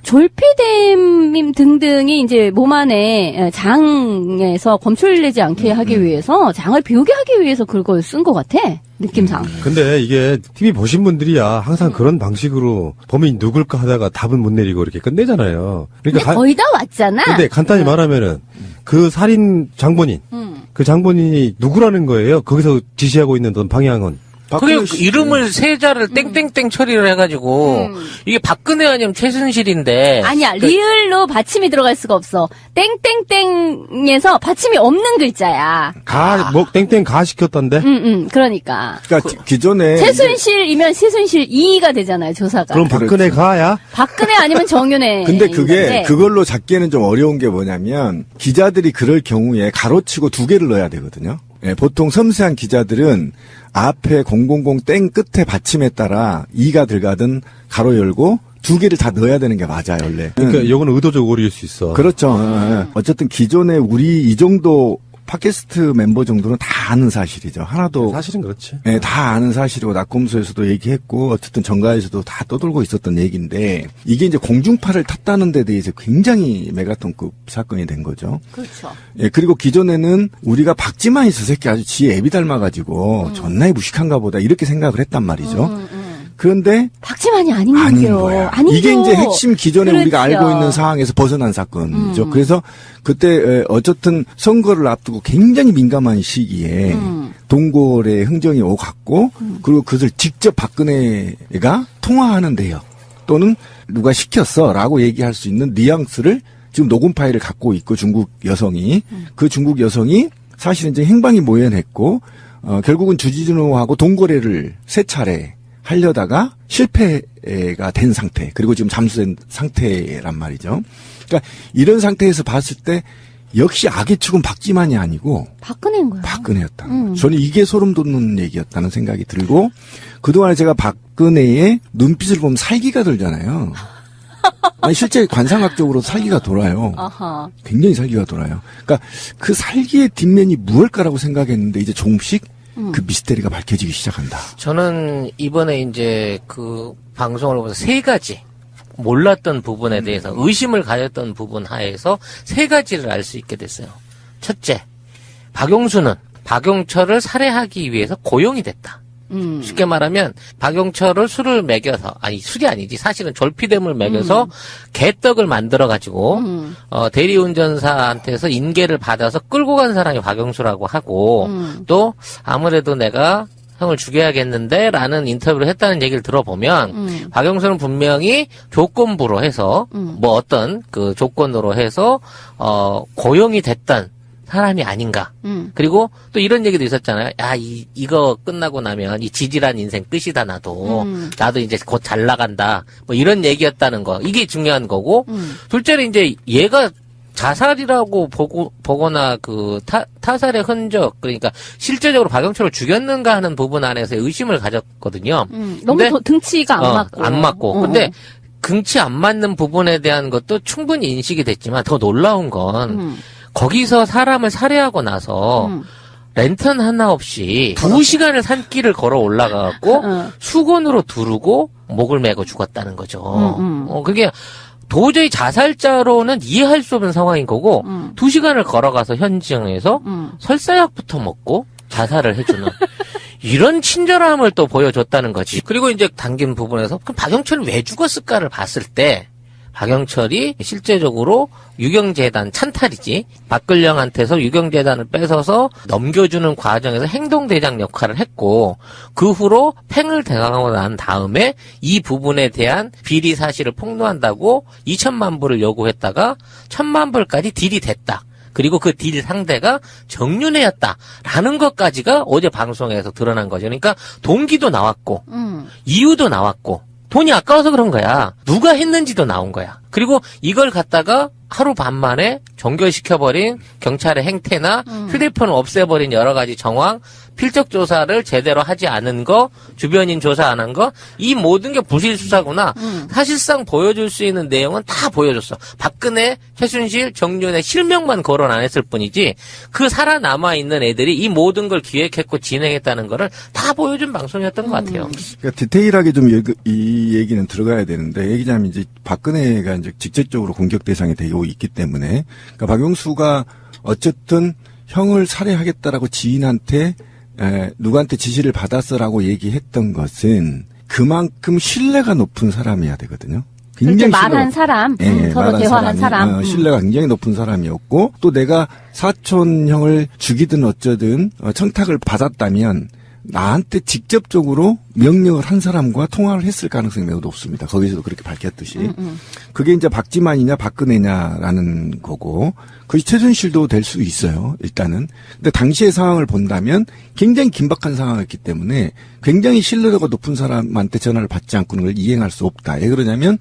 졸피뎀 등등이 이제 몸 안에 장에서 검출이 되지 않게 하기 위해서, 장을 비우게 하기 위해서 그걸 쓴 것 같아, 느낌상. 근데 이게 TV 보신 분들이야 항상 그런 방식으로 범인이 누굴까 하다가 답은 못 내리고 이렇게 끝내잖아요. 근데 거의 다 왔잖아. 근데 간단히 말하면은 그 살인 장본인, 그 장본인이 누구라는 거예요? 거기서 지시하고 있는 어떤 방향은. 그게 이름을 세자를 땡땡땡 처리를 해가지고 이게 박근혜 아니면 최순실인데 아니야, 리을로 받침이 들어갈 수가 없어. 땡땡땡에서 받침이 없는 글자야. 땡땡 가 시켰던데? 그러니까 기존에 최순실이면 최순실 2가 되잖아요, 조사가. 그럼 박근혜 가야? 박근혜 아니면 정윤회. 근데 그게 그걸로 잡기에는 좀 어려운 게 뭐냐면 기자들이 그럴 경우에 가로치고 2개를 넣어야 되거든요. 예, 보통 섬세한 기자들은 앞에 000 땡 끝에 받침에 따라 2가 들어가든 가로 열고 2개를 다 넣어야 되는 게 맞아요, 원래. 그러니까 이거는 의도적 오류일 수 있어. 그렇죠. 어쨌든 기존에 우리 이 정도 팟캐스트 멤버 정도는 다 아는 사실이죠. 하나도. 사실은 그렇지. 네, 다 아는 사실이고, 낙검소에서도 얘기했고, 어쨌든 정가에서도 다 떠돌고 있었던 얘기인데, 이게 이제 공중파를 탔다는 데 대해서 굉장히 메가톤급 사건이 된 거죠. 그렇죠. 예, 그리고 기존에는 우리가 박지만이 저 새끼 아주 지 애비 닮아가지고, 존나게 무식한가 보다, 이렇게 생각을 했단 말이죠. 그런데 박지만이 아닌 거야. 이게 이제 핵심 기존에 그렇죠. 우리가 알고 있는 상황에서 벗어난 사건이죠. 그래서 그때 어쨌든 선거를 앞두고 굉장히 민감한 시기에 동골의 흥정이 오갔고 그리고 그것을 직접 박근혜가 통화하는데요. 또는 누가 시켰어라고 얘기할 수 있는 뉘앙스를 지금 녹음 파일을 갖고 있고 중국 여성이 그 중국 여성이 사실은 이제 행방이 모연했고 결국은 주지준호하고 동거래를 3차례 하려다가 실패가 된 상태, 그리고 지금 잠수된 상태란 말이죠. 그러니까 이런 상태에서 봤을 때 역시 악의 축은 박지만이 아니고 박근혜인 거야. 박근혜였다. 저는 이게 소름 돋는 얘기였다는 생각이 들고 그동안에 제가 박근혜의 눈빛을 보면 살기가 돌잖아요. 아니 실제 관상학적으로 살기가 돌아요. 아하. 굉장히 살기가 돌아요. 그러니까 그 살기의 뒷면이 무엇일까라고 생각했는데 이제 조금씩 그 미스테리가 밝혀지기 시작한다. 저는 이번에 이제 그 방송을 보면서 3가지 몰랐던 부분에 대해서 의심을 가졌던 부분 하에서 3가지를 알 수 있게 됐어요. 첫째, 박용수는 박용철을 살해하기 위해서 고용이 됐다. 쉽게 말하면 박용철을 술을 먹여서, 아니 술이 아니지, 사실은 졸피뎀을 먹여서 개떡을 만들어가지고 대리운전사한테서 인계를 받아서 끌고 간 사람이 박용수라고 하고 또 아무래도 내가 형을 죽여야겠는데 라는 인터뷰를 했다는 얘기를 들어보면 박용수는 분명히 조건부로 해서 뭐 어떤 그 조건으로 해서 고용이 됐던 사람이 아닌가. 그리고 또 이런 얘기도 있었잖아요. 야, 이거 끝나고 나면 이 지질한 인생 끝이다, 나도. 나도 이제 곧 잘 나간다. 뭐 이런 얘기였다는 거. 이게 중요한 거고. 둘째는 이제 얘가 자살이라고 보거나 그 타살의 흔적, 그러니까 실제적으로 박영철을 죽였는가 하는 부분 안에서 의심을 가졌거든요. 너무 등치가 안 맞고. 안 맞고. 근데 등치 안 맞는 부분에 대한 것도 충분히 인식이 됐지만 더 놀라운 건 거기서 사람을 살해하고 나서 랜턴 하나 없이 2시간을 산길을 걸어 올라가갖고 수건으로 두르고 목을 메고 죽었다는 거죠. 그게 도저히 자살자로는 이해할 수 없는 상황인 거고 2시간을 걸어가서 현장에서 설사약부터 먹고 자살을 해주는 이런 친절함을 또 보여줬다는 거지. 그리고 이제 당긴 부분에서 그럼 박영철이 왜 죽었을까를 봤을 때 박영철이 실제적으로 유경재단 찬탈이지. 박근령한테서 유경재단을 뺏어서 넘겨주는 과정에서 행동대장 역할을 했고 그 후로 팽을 당하고 난 다음에 이 부분에 대한 비리 사실을 폭로한다고 2천만 불을 요구했다가 1,000만 불까지 딜이 됐다. 그리고 그 딜 상대가 정윤회였다라는 것까지가 어제 방송에서 드러난 거죠. 그러니까 동기도 나왔고 이유도 나왔고 돈이 아까워서 그런 거야. 누가 했는지도 나온 거야. 그리고 이걸 갖다가 하루 반만에 종결시켜버린 경찰의 행태나 휴대폰을 없애버린 여러 가지 정황, 필적 조사를 제대로 하지 않은 거, 주변인 조사 안 한 거, 이 모든 게 부실 수사구나. 사실상 보여줄 수 있는 내용은 다 보여줬어. 박근혜, 최순실, 정윤의 실명만 거론 안 했을 뿐이지 그 살아남아 있는 애들이 이 모든 걸 기획했고 진행했다는 거를 다 보여준 방송이었던 것 같아요. 그러니까 디테일하게 좀 이 얘기는 들어가야 되는데 얘기자면 이제 박근혜가 이제 직접적으로 공격 대상이 되고 있기 때문에 그러니까 박용수가 어쨌든 형을 살해하겠다라고 지인한테 누구한테 지시를 받았어라고 얘기했던 것은 그만큼 신뢰가 높은 사람이어야 되거든요. 굉장히 말한 사람, 서로 말한 대화한 사람. 신뢰가 굉장히 높은 사람이었고 또 내가 사촌 형을 죽이든 어쩌든 청탁을 받았다면 나한테 직접적으로 명령을 한 사람과 통화를 했을 가능성이 매우 높습니다. 거기서도 그렇게 밝혔듯이. 그게 이제 박지만이냐 박근혜냐라는 거고 그것이 최순실도 될 수 있어요. 일단은. 근데 당시의 상황을 본다면 굉장히 긴박한 상황이었기 때문에 굉장히 신뢰도가 높은 사람한테 전화를 받지 않고는 그걸 이행할 수 없다. 왜 그러냐면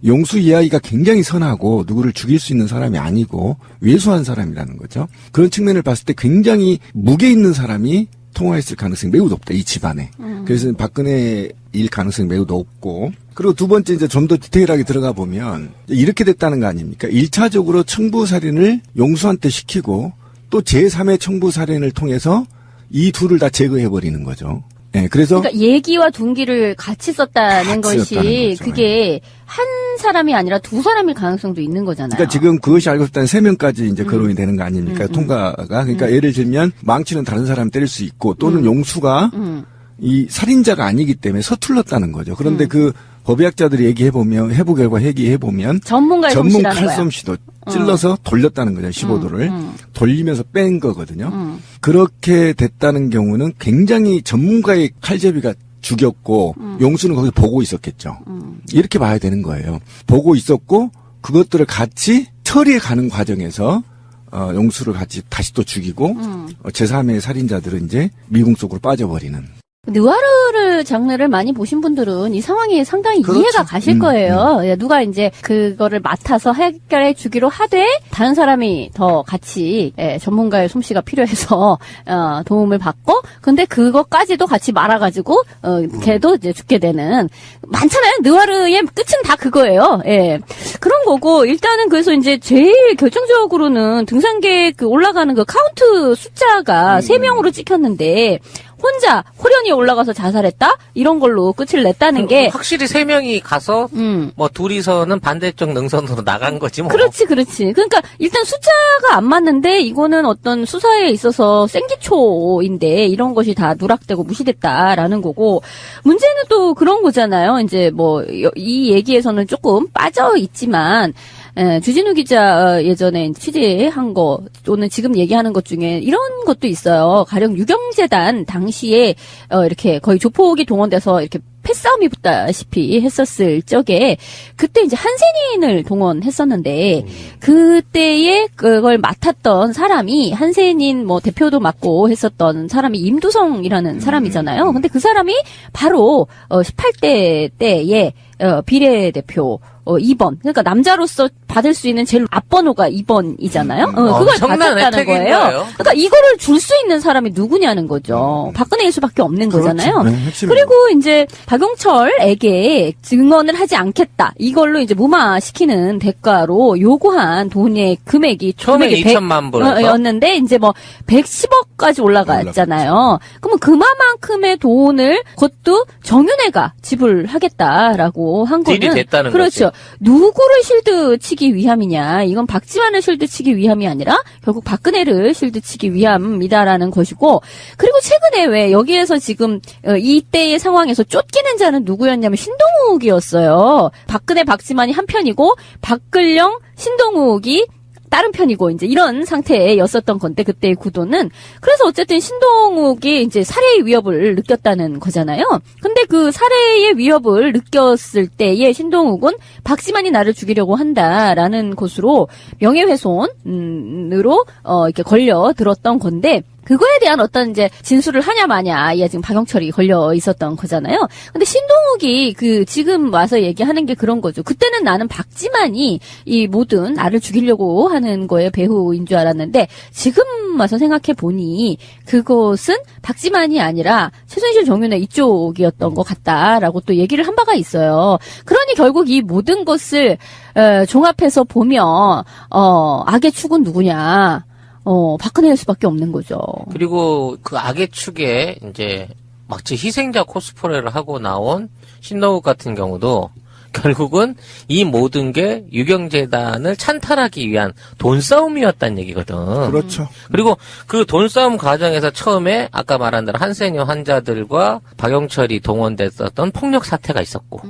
용수 이야기가 굉장히 선하고 누구를 죽일 수 있는 사람이 아니고 외소한 사람이라는 거죠. 그런 측면을 봤을 때 굉장히 무게 있는 사람이 통화했을 가능성이 매우 높다, 이 집안에. 그래서 박근혜일 가능성이 매우 높고. 그리고 두 번째 이제 좀 더 디테일하게 들어가 보면 이렇게 됐다는 거 아닙니까? 1차적으로 청부살인을 용수한테 시키고 또 제3의 청부살인을 통해서 이 둘을 다 제거해버리는 거죠. 네, 그래서. 그러니까 얘기와 동기를 같이 썼다는 같이 것이 썼다는 거죠. 그게 한 사람이 아니라 두 사람일 가능성도 있는 거잖아요. 그러니까 지금 그것이 알고 있다는 3명까지 이제 거론이 되는 거 아닙니까? 통과가. 그러니까 예를 들면 망치는 다른 사람 때릴 수 있고 또는 용수가 이 살인자가 아니기 때문에 서툴렀다는 거죠. 그런데 그 법의학자들이 얘기해보면, 해부 결과 얘기해보면 전문가의 전문 솜씨라는 거야. 칼솜씨도 찔러서 돌렸다는 거죠. 15도를. 돌리면서 뺀 거거든요. 그렇게 됐다는 경우는 굉장히 전문가의 칼제비가 죽였고 용수는 거기서 보고 있었겠죠. 이렇게 봐야 되는 거예요. 보고 있었고 그것들을 같이 처리해 가는 과정에서 용수를 같이 다시 또 죽이고 제3의 살인자들은 이제 미궁 속으로 빠져버리는. 느와르 장르를 많이 보신 분들은 이 상황이 상당히 그렇죠. 이해가 가실 거예요. 누가 이제 그거를 맡아서 해결해 주기로 하되 다른 사람이 더 같이 전문가의 솜씨가 필요해서 도움을 받고 근데 그것까지도 같이 말아가지고 걔도 이제 죽게 되는 많잖아요. 느와르의 끝은 다 그거예요. 예. 그런 거고 일단은 그래서 이제 제일 결정적으로는 등산객 그 올라가는 그 카운트 숫자가 3명으로 찍혔는데 혼자 호련히 올라가서 자살했다? 이런 걸로 끝을 냈다는 게 확실히 3명이 가서 뭐 둘이서는 반대쪽 능선으로 나간 거지 뭐. 그렇지. 그러니까 일단 숫자가 안 맞는데 이거는 어떤 수사에 있어서 생기초인데 이런 것이 다 누락되고 무시됐다라는 거고 문제는 또 그런 거잖아요. 이제 뭐 이 얘기에서는 조금 빠져 있지만 주진우 기자 예전에 취재한 거 또는 지금 얘기하는 것 중에 이런 것도 있어요. 가령 유경재단 당시에 이렇게 거의 조폭이 동원돼서 이렇게 패싸움이 붙다시피 했었을 적에 그때 이제 한센인을 동원했었는데 그때에 그걸 맡았던 사람이 한센인 뭐 대표도 맡고 했었던 사람이 임두성이라는 사람이잖아요. 근데 그 사람이 바로 18대 때에 비례대표 2번. 그러니까 남자로서 받을 수 있는 제일 앞번호가 2번이잖아요. 그걸 받았다는 거예요. 그러니까 이거를 줄 수 있는 사람이 누구냐는 거죠. 박근혜일 수밖에 없는 거잖아요. 네, 그리고 이제 박용철에게 증언을 하지 않겠다. 이걸로 이제 무마시키는 대가로 요구한 돈의 금액이 처음에 2천만 불이었는데 이제 뭐 110억까지 올라갔잖아요. 그러면 그만큼의 돈을 그것도 정윤회가 지불하겠다라고 한 거는 딜이 됐다는 그렇죠. 거지. 누구를 실드치기 위함이냐. 이건 박지만을 실드치기 위함이 아니라 결국 박근혜를 실드치기 위함이다라는 것이고 그리고 최근에 왜 여기에서 지금 이때의 상황에서 쫓기는 자는 누구였냐면 신동욱이었어요. 박근혜 박지만이 한 편이고 박근령 신동욱이 다른 편이고 이제 이런 상태였었던 건데 그때의 구도는 그래서 어쨌든 신동욱이 이제 살해의 위협을 느꼈다는 거잖아요. 근데 그 살해의 위협을 느꼈을 때의 신동욱은 박지만이 나를 죽이려고 한다라는 것으로 명예훼손으로 이렇게 걸려 들었던 건데 그거에 대한 어떤 이제 진술을 하냐 마냐 이 지금 박영철이 걸려 있었던 거잖아요. 근데 신동욱이 그 지금 와서 얘기하는 게 그런 거죠. 그때는 나는 박지만이 이 모든 나를 죽이려고 하는 거에 배후인 줄 알았는데 지금 와서 생각해 보니 그것은 박지만이 아니라 최순실 정윤회 이쪽이었던 것 같다라고 또 얘기를 한 바가 있어요. 그러니 결국 이 모든 것을 종합해서 보면 악의 축은 누구냐? 박근혜일 수밖에 없는 거죠. 그리고 그 악의 축에 이제 마치 희생자 코스프레를 하고 나온 신동욱 같은 경우도 결국은 이 모든 게 유경재단을 찬탈하기 위한 돈싸움이었다는 얘기거든. 그렇죠. 그리고 그 돈싸움 과정에서 처음에 아까 말한 대로 한센여 환자들과 박영철이 동원됐었던 폭력 사태가 있었고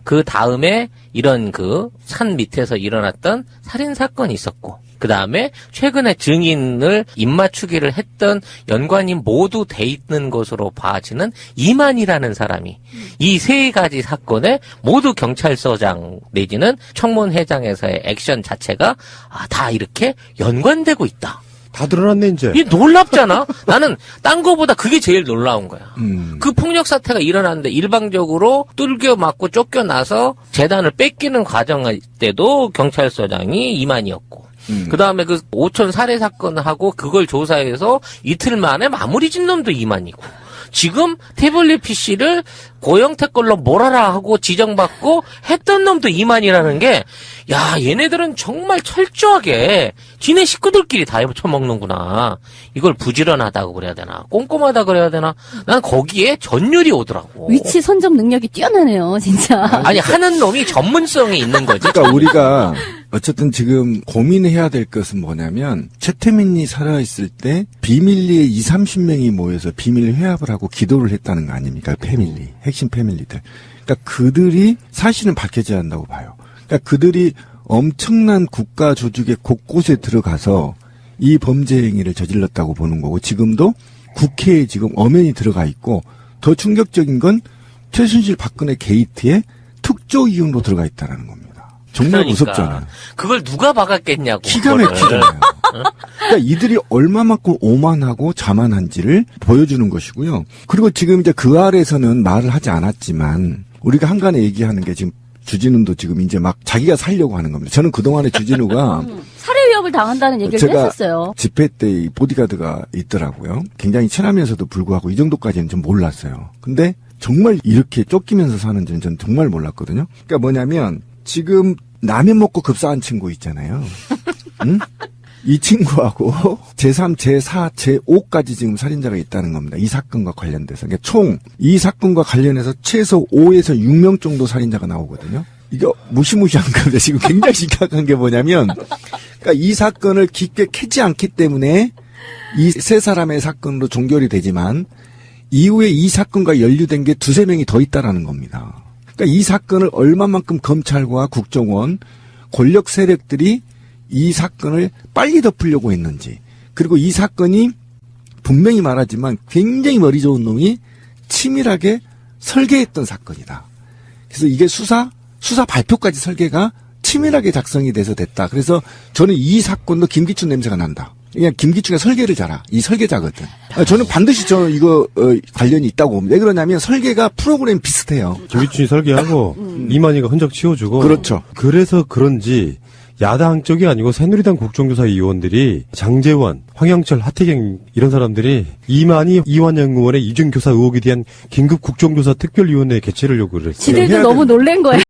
그 다음에 이런 그 산 밑에서 일어났던 살인 사건이 있었고 그 다음에 최근에 증인을 입맞추기를 했던 연관이 모두 돼 있는 것으로 봐지는 이만희라는 사람이 이 세 가지 사건에 모두 경찰서장 내지는 청문회장에서의 액션 자체가 다 이렇게 연관되고 있다. 다 드러났네, 이제. 이 놀랍잖아? 나는 딴 거보다 그게 제일 놀라운 거야. 그 폭력 사태가 일어났는데 일방적으로 뚫겨 맞고 쫓겨나서 재단을 뺏기는 과정 때도 경찰서장이 이만희였고 그 다음에 그 5천 살해 사건하고 그걸 조사해서 이틀 만에 마무리 짓는 놈도 이만희고 지금 태블릿 PC를 고영태 걸로 몰아라 하고 지정받고 했던 놈도 이만희라는 게, 야, 얘네들은 정말 철저하게 지네 식구들끼리 다 해쳐먹는구나. 이걸 부지런하다고 그래야 되나, 꼼꼼하다 그래야 되나. 난 거기에 전율이 오더라고. 위치 선점 능력이 뛰어나네요, 진짜. 아니, 하는 놈이 전문성이 있는 거지. 그러니까 우리가 어쨌든 지금 고민해야 될 것은 뭐냐면 최태민이 살아있을 때 비밀리에 20-30명이 모여서 비밀 회합을 하고 기도를 했다는 거 아닙니까? 패밀리, 핵심 패밀리들. 그러니까 그들이 사실은 밝혀져야 한다고 봐요. 그러니까 그들이 엄청난 국가 조직의 곳곳에 들어가서 이 범죄 행위를 저질렀다고 보는 거고 지금도 국회에 지금 엄연히 들어가 있고 더 충격적인 건 최순실 박근혜 게이트에 특조 이용으로 들어가 있다는 겁니다. 정말 그러니까. 무섭잖아요. 그걸 누가 박았겠냐고. 기가 그거를. 막히잖아요. 그러니까 이들이 얼마만큼 오만하고 자만한지를 보여주는 것이고요. 그리고 지금 이제 그 아래에서는 말을 하지 않았지만 우리가 한간에 얘기하는 게 지금 주진우도 지금 이제 막 자기가 살려고 하는 겁니다. 저는 그동안에 주진우가 살해 위협을 당한다는 얘기를 제가 했었어요. 집회 때 이 보디가드가 있더라고요. 굉장히 친하면서도 불구하고 이 정도까지는 좀 몰랐어요. 근데 정말 이렇게 쫓기면서 사는지는 전 정말 몰랐거든요. 그러니까 뭐냐면 지금 라면 먹고 급사한 친구 있잖아요. 응? 이 친구하고 제3, 제4, 제5까지 지금 살인자가 있다는 겁니다. 이 사건과 관련돼서. 그러니까 총 이 사건과 관련해서 최소 5에서 6명 정도 살인자가 나오거든요. 이거 무시무시한 건데 지금 굉장히 심각한 게 뭐냐면 그러니까 이 사건을 깊게 캐지 않기 때문에 이 세 사람의 사건으로 종결이 되지만 이후에 이 사건과 연루된 게 2-3명이 더 있다라는 겁니다. 그러니까 이 사건을 얼마만큼 검찰과 국정원, 권력 세력들이 이 사건을 빨리 덮으려고 했는지, 그리고 이 사건이 분명히 말하지만 굉장히 머리 좋은 놈이 치밀하게 설계했던 사건이다. 그래서 이게 수사 발표까지 설계가 치밀하게 작성이 돼서 됐다. 그래서 저는 이 사건도 김기춘 냄새가 난다. 그냥 김기춘가 설계를 잘하. 이 설계자거든. 저는 반드시 이거 관련이 있다고 봅니다. 왜 그러냐면 설계가 프로그램 비슷해요. 김기춘이 설계하고 이만희가 흔적 치워주고. 그렇죠. 그래서 그런지 야당 쪽이 아니고 새누리당 국정조사 위원들이 장제원, 황영철, 하태경 이런 사람들이 이만희, 이완영 의원의 이중교사 의혹에 대한 긴급 국정조사 특별위원회 개최를 요구를 했어요. 지들도 너무 놀란 거예요.